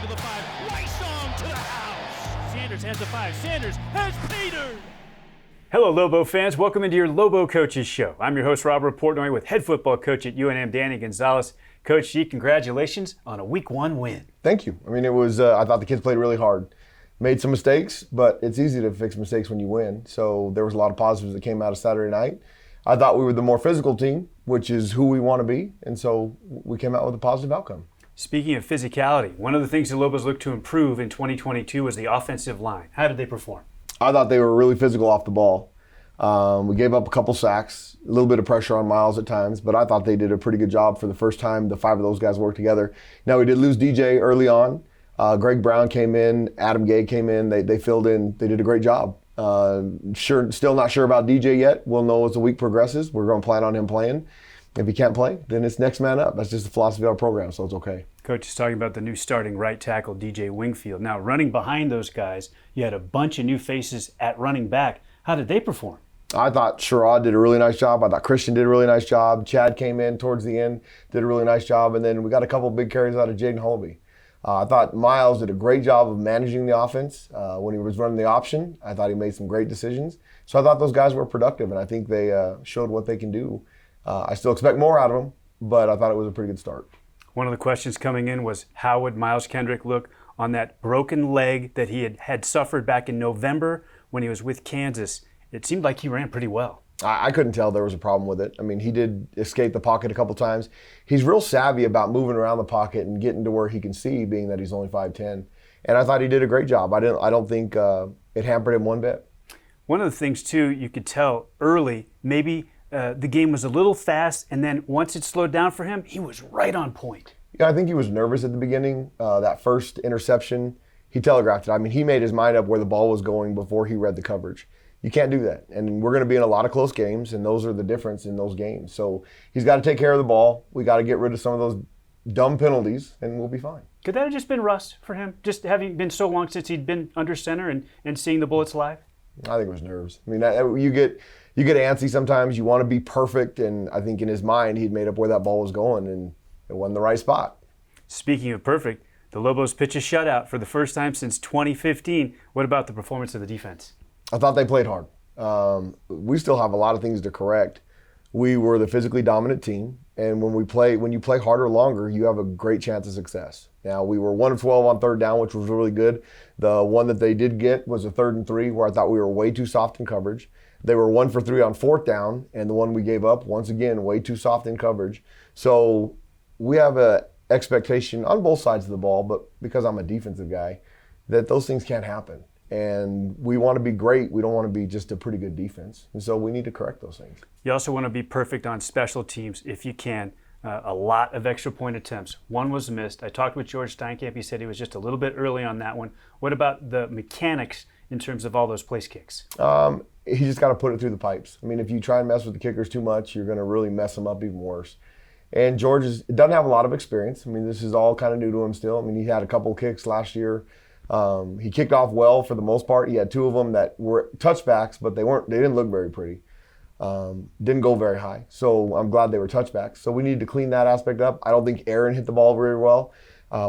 the 5. Weissong to the house. Sanders has the 5. Sanders has Peter. Hello, Lobo fans. Welcome into your Lobo Coaches Show. I'm your host, Robert Portnoy, with head football coach at UNM, Danny Gonzales. Coach G, congratulations on a Week 1 win. Thank you. I mean, it was. I thought the kids played really hard. Made some mistakes, but it's easy to fix mistakes when you win. So there was a lot of positives that came out of Saturday night. I thought we were the more physical team, which is who we want to be, and so we came out with a positive outcome. Speaking of physicality, one of the things the Lobos looked to improve in 2022 was the offensive line. How did they perform? I thought they were really physical off the ball. We gave up a couple sacks, a little bit of pressure on Miles at times, but I thought they did a pretty good job for the first time the 5 of those guys worked together. Now, we did lose DJ early on. Greg Brown came in, Adam Gay came in, they filled in, they did a great job. Still not sure about DJ yet. We'll know as the week progresses. We're going to plan on him playing. If he can't play, then it's next man up. That's just the philosophy of our program, so it's okay. Coach is talking about the new starting right tackle, DJ Wingfield. Now, running behind those guys, you had a bunch of new faces at running back. How did they perform? I thought Sherrod did a really nice job. I thought Christian did a really nice job. Chad came in towards the end, did a really nice job. And then we got a couple big carries out of Jaden Holby. I thought Miles did a great job of managing the offense when he was running the option. I thought he made some great decisions. So I thought those guys were productive, and I think they showed what they can do. I still expect more out of them, but I thought it was a pretty good start. One of the questions coming in was, how would Miles Kendrick look on that broken leg that he had suffered back in November when he was with Kansas? It seemed like he ran pretty well. I couldn't tell there was a problem with it. I mean, he did escape the pocket a couple times. He's real savvy about moving around the pocket and getting to where he can see, being that he's only 5'10". And I thought he did a great job. I don't think it hampered him one bit. One of the things, too, you could tell early, maybe the game was a little fast, and then once it slowed down for him, he was right on point. Yeah, I think he was nervous at the beginning. That first interception, he telegraphed it. I mean, he made his mind up where the ball was going before he read the coverage. You can't do that. And we're going to be in a lot of close games, and those are the difference in those games. So he's got to take care of the ball. We got to get rid of some of those dumb penalties, and we'll be fine. Could that have just been rust for him, just having been so long since he'd been under center and seeing the bullets live? I think it was nerves. I mean, you get antsy sometimes. You want to be perfect, and I think in his mind he'd made up where that ball was going, and it wasn't the right spot. Speaking of perfect, the Lobos pitch a shutout for the first time since 2015. What about the performance of the defense? I thought they played hard. We still have a lot of things to correct. We were the physically dominant team, and when you play harder longer, you have a great chance of success. Now, we were 1 of 12 on third down, which was really good. The one that they did get was a 3rd and 3, where I thought we were way too soft in coverage. They were 1 for 3 on 4th down, and the one we gave up, once again, way too soft in coverage. So we have an expectation on both sides of the ball, but because I'm a defensive guy, that those things can't happen. And we want to be great. We don't want to be just a pretty good defense. And so we need to correct those things. You also want to be perfect on special teams if you can. A lot of extra point attempts. One was missed. I talked with George Steinkamp. He said he was just a little bit early on that one. What about the mechanics in terms of all those place kicks? He just got to put it through the pipes. I mean, if you try and mess with the kickers too much, you're going to really mess them up even worse. And George doesn't have a lot of experience. I mean, this is all kind of new to him still. I mean, he had a couple kicks last year. He kicked off well for the most part. He had 2 of them that were touchbacks, but they didn't look very pretty. Didn't go very high. So I'm glad they were touchbacks. So we needed to clean that aspect up. I don't think Aaron hit the ball very well.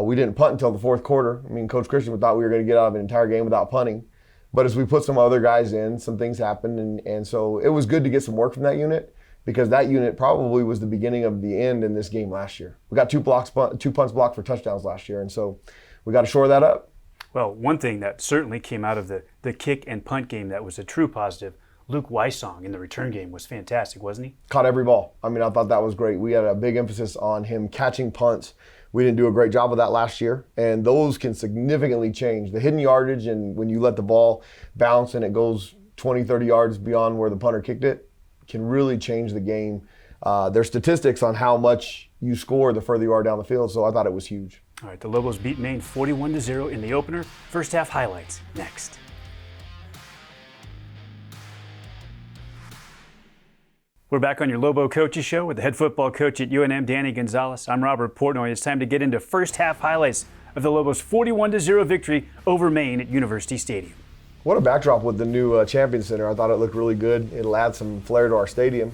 We didn't punt until the 4th quarter. I mean, Coach Christian thought we were going to get out of an entire game without punting. But as we put some other guys in, some things happened. And so it was good to get some work from that unit, because that unit probably was the beginning of the end in this game last year. We got 2 punts blocked for touchdowns last year. And so we got to shore that up. Well, one thing that certainly came out of the kick and punt game that was a true positive, Luke Weissong in the return game was fantastic, wasn't he? Caught every ball. I mean, I thought that was great. We had a big emphasis on him catching punts. We didn't do a great job of that last year, and those can significantly change. The hidden yardage, and when you let the ball bounce and it goes 20, 30 yards beyond where the punter kicked it, can really change the game. There's statistics on how much you score the further you are down the field, so I thought it was huge. All right, the Lobos beat Maine 41-0 in the opener. First half highlights next. We're back on your Lobo Coaches Show with the head football coach at UNM, Danny Gonzales. I'm Robert Portnoy. It's time to get into first half highlights of the Lobos' 41-0 victory over Maine at University Stadium. What a backdrop with the new Champion Center. I thought it looked really good. It'll add some flair to our stadium.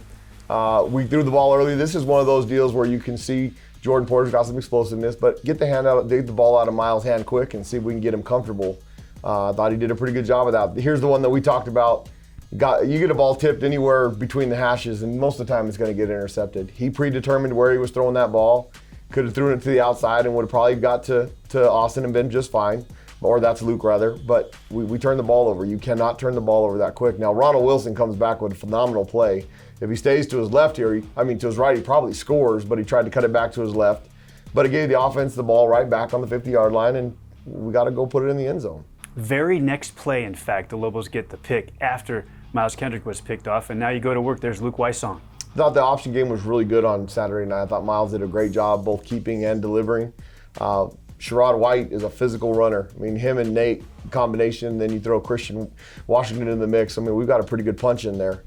We threw the ball early. This is one of those deals where you can see Jordan Porter's got some explosiveness, but get the ball out of Miles' hand quick and see if we can get him comfortable. I thought he did a pretty good job of that. Here's the one that we talked about. You get a ball tipped anywhere between the hashes, and most of the time it's going to get intercepted. He predetermined where he was throwing that ball. Could have thrown it to the outside and would have probably got to Austin and been just fine. Or that's Luke, rather. But we turned the ball over. You cannot turn the ball over that quick. Now, Ronald Wilson comes back with a phenomenal play. If he stays to his left here, to his right, he probably scores, but he tried to cut it back to his left. But it gave the offense the ball right back on the 50-yard line, and we got to go put it in the end zone. Very next play, in fact, the Lobos get the pick after Miles Kendrick was picked off, and now you go to work. There's Luke Wysong. I thought the option game was really good on Saturday night. I thought Miles did a great job both keeping and delivering. Sherrod White is a physical runner. I mean, him and Nate combination, then you throw Christian Washington in the mix. I mean, we've got a pretty good punch in there.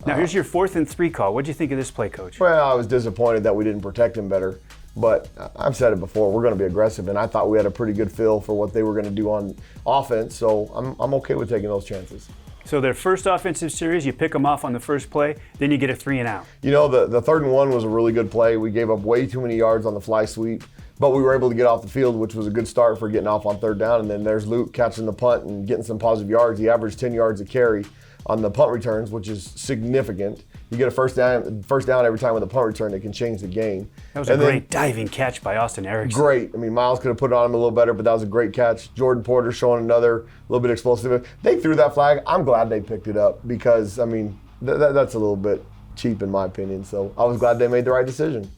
Now, here's your 4th and 3 call. What do you think of this play, Coach? Well, I was disappointed that we didn't protect him better. But I've said it before, we're going to be aggressive, and I thought we had a pretty good feel for what they were going to do on offense, so I'm okay with taking those chances. So their first offensive series, you pick them off on the first play, then you get a 3 and out. You know, the 3rd and 1 was a really good play. We gave up way too many yards on the fly sweep, but we were able to get off the field, which was a good start for getting off on 3rd down. And then there's Luke catching the punt and getting some positive yards. He averaged 10 yards a carry on the punt returns, which is significant. You get a first down every time with a punt return, it can change the game. That was a great diving catch by Austin Erickson. Great. I mean, Miles could have put it on him a little better, but that was a great catch. Jordan Porter showing another little bit explosive. They threw that flag. I'm glad they picked it up because, I mean, that's a little bit cheap in my opinion. So I was glad they made the right decision.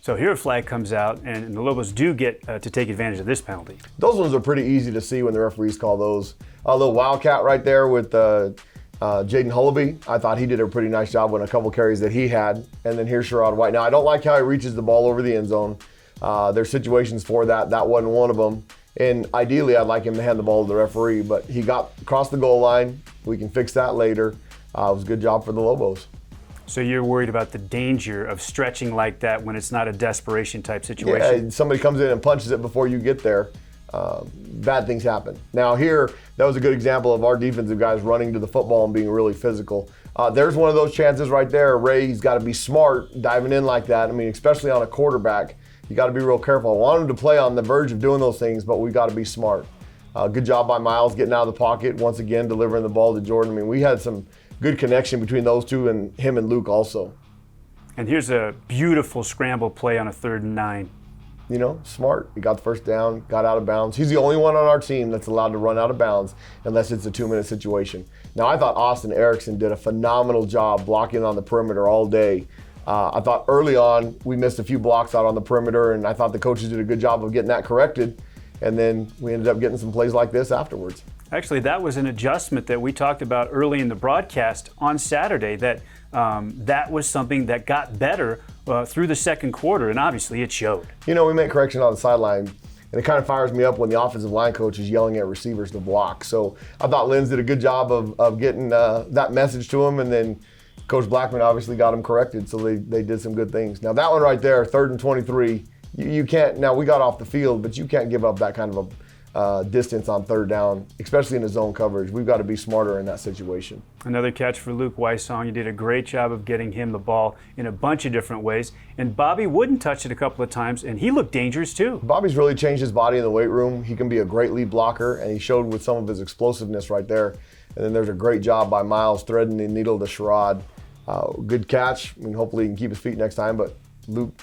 So here a flag comes out, and the Lobos do get to take advantage of this penalty. Those ones are pretty easy to see when the referees call those. A little wildcat right there with Jaden Hullaby. I thought he did a pretty nice job on a couple carries that he had. And then here's Sherrod White. Now, I don't like how he reaches the ball over the end zone. There's situations for that. That wasn't one of them. And ideally, I'd like him to hand the ball to the referee, but he got across the goal line. We can fix that later. It was a good job for the Lobos. So you're worried about the danger of stretching like that when it's not a desperation type situation? Yeah, somebody comes in and punches it before you get there. Bad things happen. Now here, that was a good example of our defensive guys running to the football and being really physical. There's one of those chances right there. Ray's got to be smart diving in like that. I mean, especially on a quarterback, you got to be real careful. I want him to play on the verge of doing those things, but we got to be smart. Good job by Miles getting out of the pocket, once again delivering the ball to Jordan. I mean, we had some good connection between those two and him and Luke also. And here's a beautiful scramble play on a 3rd and 9. You know, smart. He got the first down, got out of bounds. He's the only one on our team that's allowed to run out of bounds unless it's a 2-minute situation. Now, I thought Austin Erickson did a phenomenal job blocking on the perimeter all day. I thought early on we missed a few blocks out on the perimeter, and I thought the coaches did a good job of getting that corrected. And then we ended up getting some plays like this afterwards. Actually, that was an adjustment that we talked about early in the broadcast on Saturday, that that was something that got better through the second quarter, and obviously it showed. You know, we make correction on the sideline, and it kind of fires me up when the offensive line coach is yelling at receivers to block. So I thought Linz did a good job of getting that message to him, and then Coach Blackman obviously got him corrected, so they did some good things. Now that one right there, 3rd and 23, you can't, now we got off the field, but you can't give up that kind of a distance on 3rd down, especially in the zone coverage. We've got to be smarter in that situation. Another catch for Luke Wysong. You did a great job of getting him the ball in a bunch of different ways. And Bobby Wooden touched it a couple of times, and he looked dangerous too. Bobby's really changed his body in the weight room. He can be a great lead blocker, and he showed with some of his explosiveness right there. And then there's a great job by Miles threading the needle to Sherrod. Good catch. I mean, hopefully he can keep his feet next time, but Luke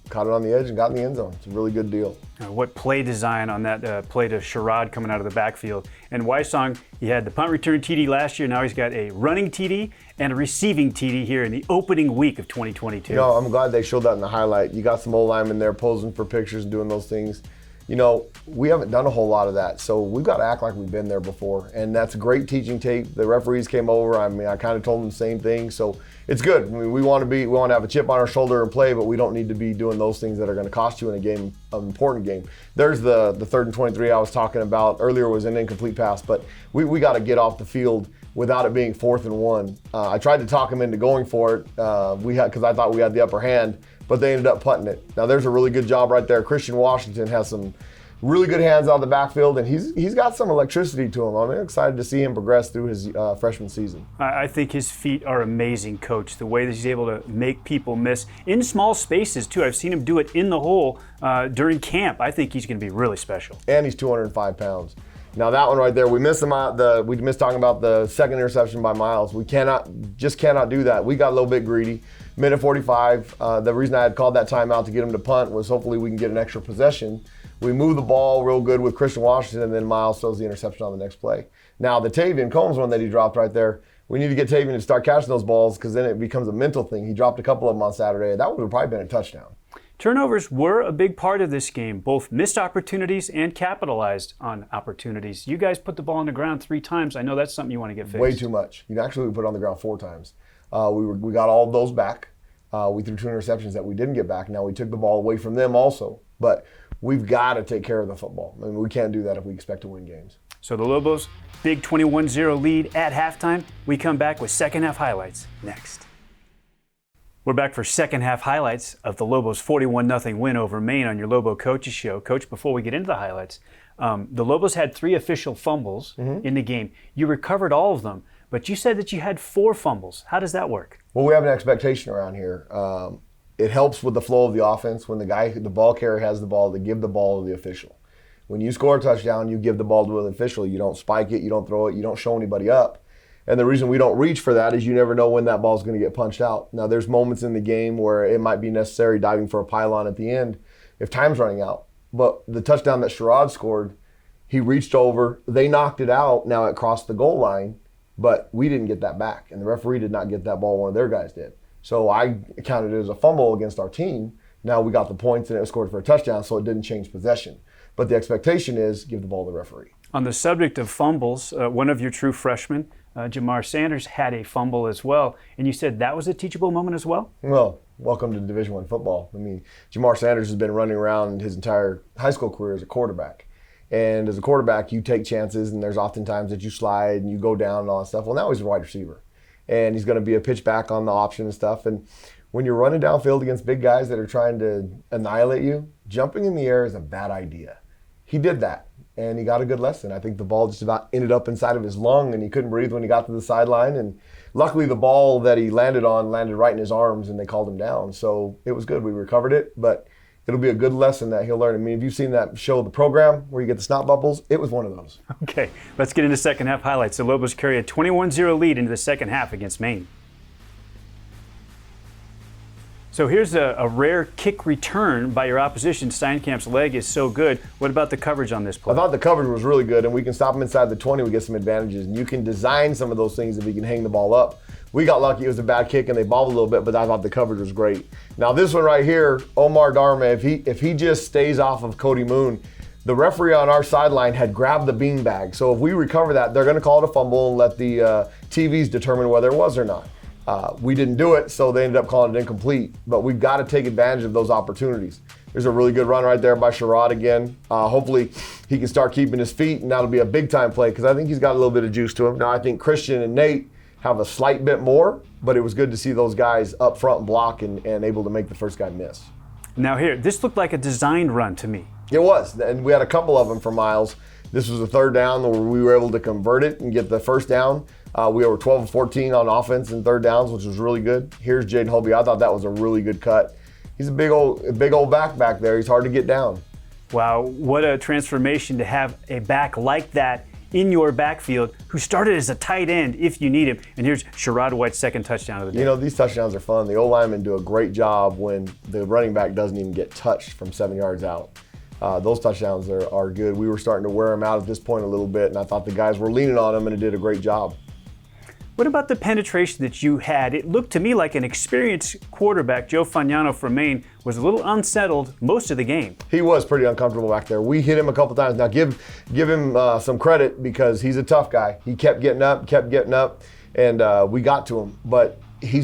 caught it on the edge and got in the end zone. It's a really good deal. What play design on that play to Sherrod coming out of the backfield. And Wysong, he had the punt return TD last year. Now he's got a running TD and a receiving TD here in the opening week of 2022. You know, I'm glad they showed that in the highlight. You got some old linemen there posing for pictures and doing those things. You know, we haven't done a whole lot of that, so we've got to act like we've been there before. And that's a great teaching tape. The referees came over. I mean, I kind of told them the same thing. So it's good. I mean, we want to have a chip on our shoulder and play, but we don't need to be doing those things that are going to cost you in a game, an important game. There's the 3rd and 23 I was talking about earlier was an incomplete pass, but we got to get off the field without it being 4th and 1. I tried to talk them into going for it because I thought we had the upper hand, but they ended up punting it. Now there's a really good job right there. Christian Washington has some really good hands out of the backfield, and he's got some electricity to him. I'm excited to see him progress through his freshman season. I think his feet are amazing, Coach. The way that he's able to make people miss in small spaces, too. I've seen him do it in the hole during camp. I think he's going to be really special. And he's 205 pounds. Now that one right there, we missed talking about the second interception by Miles. We cannot do that. We got a little bit greedy. Minute 45. The reason I had called that timeout to get him to punt was hopefully we can get an extra possession. We move the ball real good with Christian Washington, and then Miles throws the interception on the next play. Now the Tavian Combs one that he dropped right there, we need to get Tavian to start catching those balls because then it becomes a mental thing. He dropped a couple of them on Saturday. That would have probably been a touchdown. Turnovers were a big part of this game, both missed opportunities and capitalized on opportunities. You guys put the ball on the ground 3 times. I know that's something you want to get fixed. Way too much. We put it on the ground 4 times. We got all of those back. We threw 2 interceptions that we didn't get back. Now we took the ball away from them also. But we've got to take care of the football. I mean, we can't do that if we expect to win games. So the Lobos, big 21-0 lead at halftime. We come back with second half highlights next. We're back for second half highlights of the Lobos' 41-0 win over Maine on your Lobo Coaches Show. Coach, before we get into the highlights, the Lobos had 3 official fumbles in the game. You recovered all of them, but you said that you had 4 fumbles. How does that work? Well, we have an expectation around here. It helps with the flow of the offense when the ball carrier has the ball to give the ball to the official. When you score a touchdown, you give the ball to an official. You don't spike it, you don't throw it, you don't show anybody up. And the reason we don't reach for that is you never know when that ball is going to get punched out. Now, there's moments in the game where it might be necessary diving for a pylon at the end if time's running out. But the touchdown that Sherrod scored, he reached over, they knocked it out, now it crossed the goal line, but we didn't get that back. And the referee did not get that ball, one of their guys did. So I counted it as a fumble against our team. Now we got the points and it was scored for a touchdown, so it didn't change possession. But the expectation is give the ball to the referee. On the subject of fumbles, one of your true freshmen, Jamar Sanders, had a fumble as well. And you said that was a teachable moment as well? Well, welcome to Division I football. I mean, Jamar Sanders has been running around his entire high school career as a quarterback. And as a quarterback, you take chances, and there's often times that you slide and you go down and all that stuff. Well, now he's a wide receiver. And he's going to be a pitch back on the option and stuff. And when you're running downfield against big guys that are trying to annihilate you, jumping in the air is a bad idea. He did that, and he got a good lesson. I think the ball just about ended up inside of his lung, and he couldn't breathe when he got to the sideline. And luckily, the ball that he landed on landed right in his arms, and they called him down. So it was good. We recovered it, but it'll be a good lesson that he'll learn. I mean, if you've seen that show, The Program, where you get the snot bubbles, it was one of those. Okay, let's get into second half highlights. The Lobos carry a 21-0 lead into the second half against Maine. So here's a rare kick return by your opposition. Steinkamp's leg is so good. What about the coverage on this play? I thought the coverage was really good, and we can stop him inside the 20. We get some advantages, and you can design some of those things if he can hang the ball up. We got lucky. It was a bad kick, and they bobbled a little bit, but I thought the coverage was great. Now this one right here, Omar Dharma, if he just stays off of Cody Moon, the referee on our sideline had grabbed the beanbag. So if we recover that, they're going to call it a fumble and let the TVs determine whether it was or not. We didn't do it, so they ended up calling it incomplete. But we've got to take advantage of those opportunities. There's a really good run right there by Sherrod again. Hopefully he can start keeping his feet, and that'll be a big-time play because I think he's got a little bit of juice to him. Now I think Christian and Nate have a slight bit more, but it was good to see those guys up front and block and able to make the first guy miss. Now here, this looked like a designed run to me. It was, and we had a couple of them for Miles. This was a third down where we were able to convert it and get the first down. We were 12 of 14 on offense and third downs, which was really good. Here's Jaden Hobie. I thought that was a really good cut. He's a big old back there. He's hard to get down. Wow, what a transformation to have a back like that in your backfield who started as a tight end if you need him. And here's Sherrod White's second touchdown of the day. You know, these touchdowns are fun. The O-linemen do a great job when the running back doesn't even get touched from 7 yards out. Those touchdowns are good. We were starting to wear them out at this point a little bit, and I thought the guys were leaning on them, and it did a great job. What about the penetration that you had? It looked to me like an experienced quarterback, Joe Fagnano from Maine, was a little unsettled most of the game. He was pretty uncomfortable back there. We hit him a couple times. Now give him some credit because he's a tough guy. He kept getting up, and we got to him. But he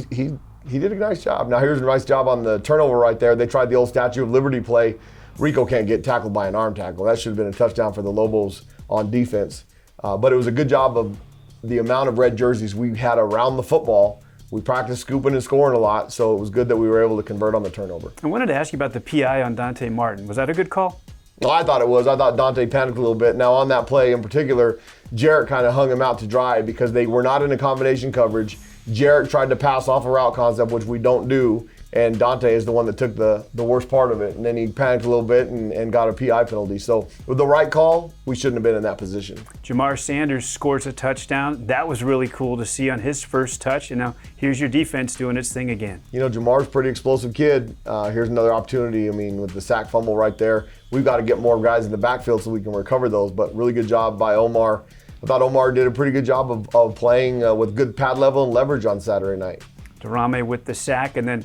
did a nice job. Now here's a nice job on the turnover right there. They tried the old Statue of Liberty play. Rico can't get tackled by an arm tackle. That should have been a touchdown for the Lobos on defense. But it was a good job of the amount of red jerseys we had around the football. We practiced scooping and scoring a lot, so it was good that we were able to convert on the turnover. I wanted to ask you about the PI on Dante Martin. Was that a good call? Well, I thought it was. I thought Dante panicked a little bit. Now, on that play in particular, Jarrett kind of hung him out to dry because they were not in a combination coverage. Jarrett tried to pass off a route concept, which we don't do, and Dante is the one that took the worst part of it. And then he panicked a little bit and got a PI penalty. So with the right call, we shouldn't have been in that position. Jamar Sanders scores a touchdown. That was really cool to see on his first touch. And now here's your defense doing its thing again. You know, Jamar's a pretty explosive kid. Here's another opportunity. I mean, with the sack fumble right there, we've got to get more guys in the backfield so we can recover those. But really good job by Omar. I thought Omar did a pretty good job of playing with good pad level and leverage on Saturday night. Durame with the sack, and then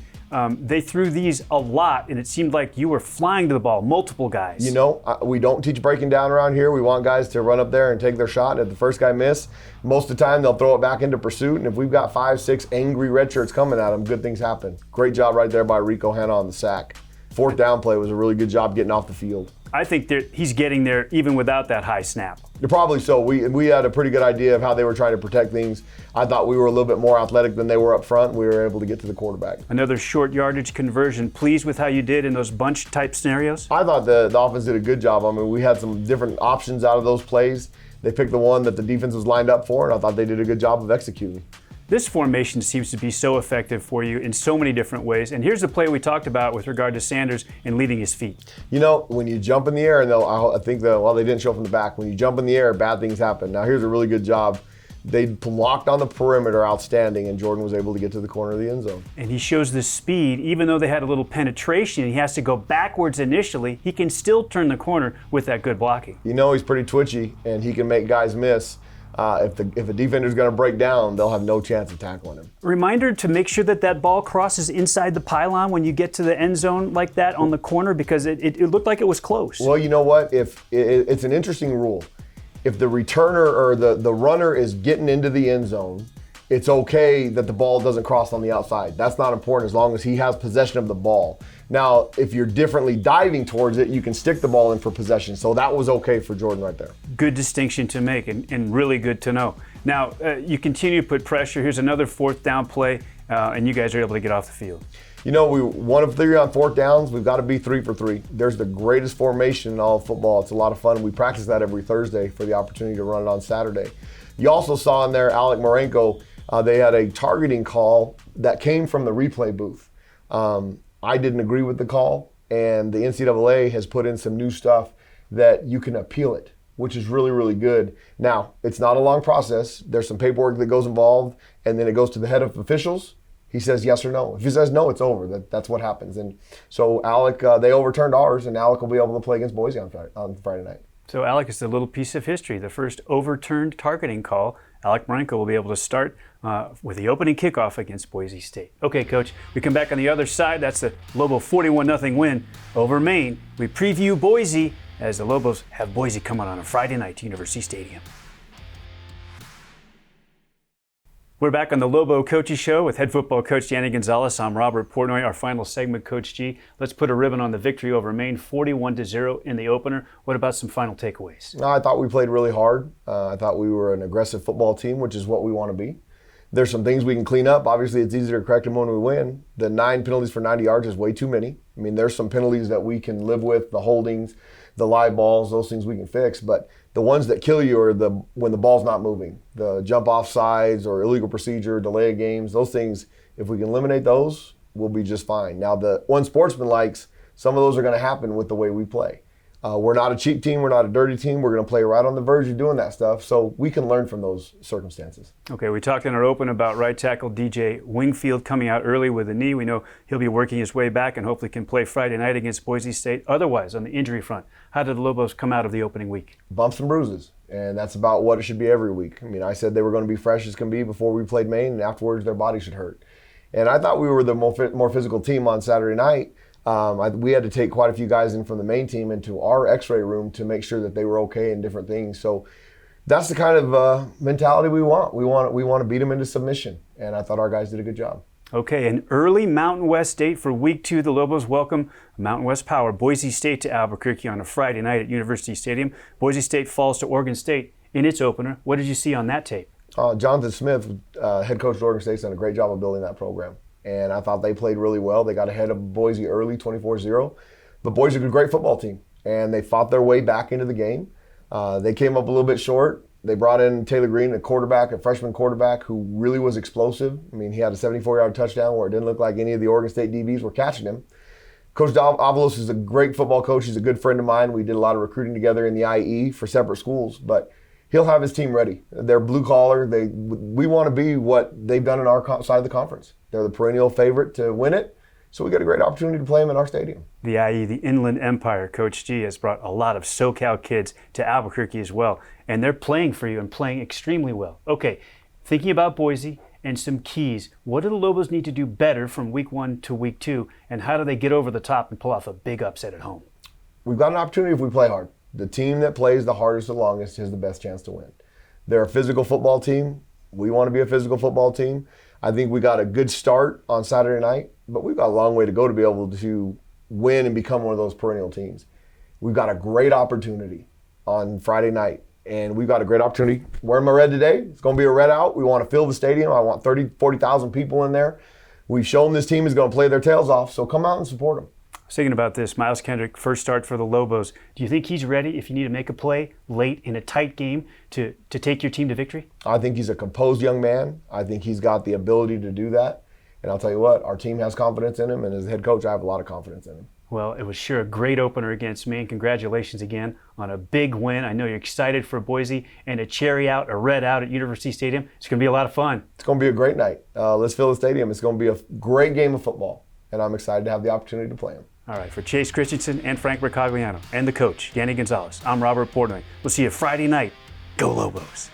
they threw these a lot, and it seemed like you were flying to the ball, multiple guys. You know, we don't teach breaking down around here. We want guys to run up there and take their shot. And if the first guy miss, most of the time they'll throw it back into pursuit. And if we've got 5, 6 angry red shirts coming at them, good things happen. Great job right there by Rico Hanna on the sack. Fourth down play was a really good job getting off the field. I think he's getting there even without that high snap. Probably so. We had a pretty good idea of how they were trying to protect things. I thought we were a little bit more athletic than they were up front. We were able to get to the quarterback. Another short yardage conversion. Pleased with how you did in those bunch type scenarios? I thought the offense did a good job. I mean, we had some different options out of those plays. They picked the one that the defense was lined up for, and I thought they did a good job of executing. This formation seems to be so effective for you in so many different ways. And here's the play we talked about with regard to Sanders and leading his feet. You know, when you jump in the air, and I think they didn't show from the back. When you jump in the air, bad things happen. Now, here's a really good job. They blocked on the perimeter outstanding, and Jordan was able to get to the corner of the end zone. And he shows the speed, even though they had a little penetration, he has to go backwards initially, he can still turn the corner with that good blocking. You know, he's pretty twitchy, and he can make guys miss. If a defender's going to break down, they'll have no chance of tackling him. Reminder to make sure that ball crosses inside the pylon when you get to the end zone like that on the corner, because it looked like it was close. Well, you know what? It's an interesting rule. If the returner or the runner is getting into the end zone, it's okay that the ball doesn't cross on the outside. That's not important as long as he has possession of the ball. Now, if you're differently diving towards it, you can stick the ball in for possession. So that was okay for Jordan right there. Good distinction to make and really good to know. Now, you continue to put pressure. Here's another fourth down play, and you guys are able to get off the field. You know, we 1 of 3 on fourth downs. We've got to be 3 for 3. There's the greatest formation in all of football. It's a lot of fun. We practice that every Thursday for the opportunity to run it on Saturday. You also saw in there Alec Marenko. They had a targeting call that came from the replay booth. I didn't agree with the call, and the NCAA has put in some new stuff that you can appeal it, which is really, really good. Now, it's not a long process. There's some paperwork that goes involved, and then it goes to the head of officials. He says yes or no. If he says no, it's over. That's what happens. And so Alec, they overturned ours, and Alec will be able to play against Boise on Friday night. So Alec is a little piece of history. The first overturned targeting call. Alec Marenko will be able to start with the opening kickoff against Boise State. Okay, Coach, we come back on the other side. That's the Lobo 41-0 win over Maine. We preview Boise as the Lobos have Boise coming on a Friday night to University Stadium. We're back on the Lobo Coaches Show with head football coach Danny Gonzales. I'm Robert Portnoy. Our final segment, Coach G. Let's put a ribbon on the victory over Maine, 41-0 in the opener. What about some final takeaways? I thought we played really hard. I thought we were an aggressive football team, which is what we want to be. There's some things we can clean up. Obviously, it's easier to correct them when we win. The 9 penalties for 90 yards is way too many. I mean, there's some penalties that we can live with, the holdings, the live balls, those things we can fix. But the ones that kill you are when the ball's not moving. The jump off sides or illegal procedure, delay of games, those things, if we can eliminate those, we'll be just fine. Now, the one sportsman likes, some of those are going to happen with the way we play. We're not a cheap team. We're not a dirty team. We're going to play right on the verge of doing that stuff. So we can learn from those circumstances. Okay, we talked in our open about right tackle DJ Wingfield coming out early with a knee. We know he'll be working his way back and hopefully can play Friday night against Boise State. Otherwise, on the injury front, how did the Lobos come out of the opening week? Bumps and bruises, and that's about what it should be every week. I mean, I said they were going to be fresh as can be before we played Maine, and afterwards their body should hurt. And I thought we were the more physical team on Saturday night. We had to take quite a few guys in from the main team into our x-ray room to make sure that they were okay and different things. So that's the kind of mentality we want. We want to beat them into submission, and I thought our guys did a good job. Okay, an early Mountain West date for Week 2. The Lobos welcome Mountain West power Boise State to Albuquerque on a Friday night at University Stadium. Boise State falls to Oregon State in its opener. What did you see on that tape? Jonathan Smith, head coach of Oregon State, done a great job of building that program. And I thought they played really well. They got ahead of Boise early, 24-0. But Boise is a great football team. and they fought their way back into the game. They came up a little bit short. They brought in Taylor Green, a freshman quarterback who really was explosive. I mean, he had a 74-yard touchdown where it didn't look like any of the Oregon State DBs were catching him. Coach Avalos is a great football coach. He's a good friend of mine. We did a lot of recruiting together in the IE for separate schools, but he'll have his team ready. They're blue collar. We want to be what they've done in our side of the conference. They're the perennial favorite to win it, so we got a great opportunity to play them in our stadium. The IE, the Inland Empire, Coach G has brought a lot of SoCal kids to Albuquerque as well, and they're playing for you and playing extremely well. Okay, thinking about Boise and some keys, what do the Lobos need to do better from week 1 to week 2, and how do they get over the top and pull off a big upset at home? We've got an opportunity if we play hard. The team that plays the hardest and longest has the best chance to win. They're a physical football team. We want to be a physical football team. I think we got a good start on Saturday night, but we've got a long way to go to be able to win and become one of those perennial teams. We've got a great opportunity on Friday night, and we've got a great opportunity. Wearing my red today. It's going to be a red out. We want to fill the stadium. I want 30, 40,000 people in there. We've shown this team is going to play their tails off, so come out and support them. I was thinking about this. Miles Kendrick, first start for the Lobos. Do you think he's ready if you need to make a play late in a tight game to take your team to victory? I think he's a composed young man. I think he's got the ability to do that. And I'll tell you what, our team has confidence in him, and as head coach, I have a lot of confidence in him. Well, it was sure a great opener against Maine. Congratulations again on a big win. I know you're excited for Boise and a cherry out, a red out at University Stadium. It's going to be a lot of fun. It's going to be a great night. Let's fill the stadium. It's going to be a great game of football, and I'm excited to have the opportunity to play him. All right, for Chase Christensen and Frank Mercogliano and the coach, Danny Gonzales, I'm Robert Portnoy. We'll see you Friday night. Go Lobos.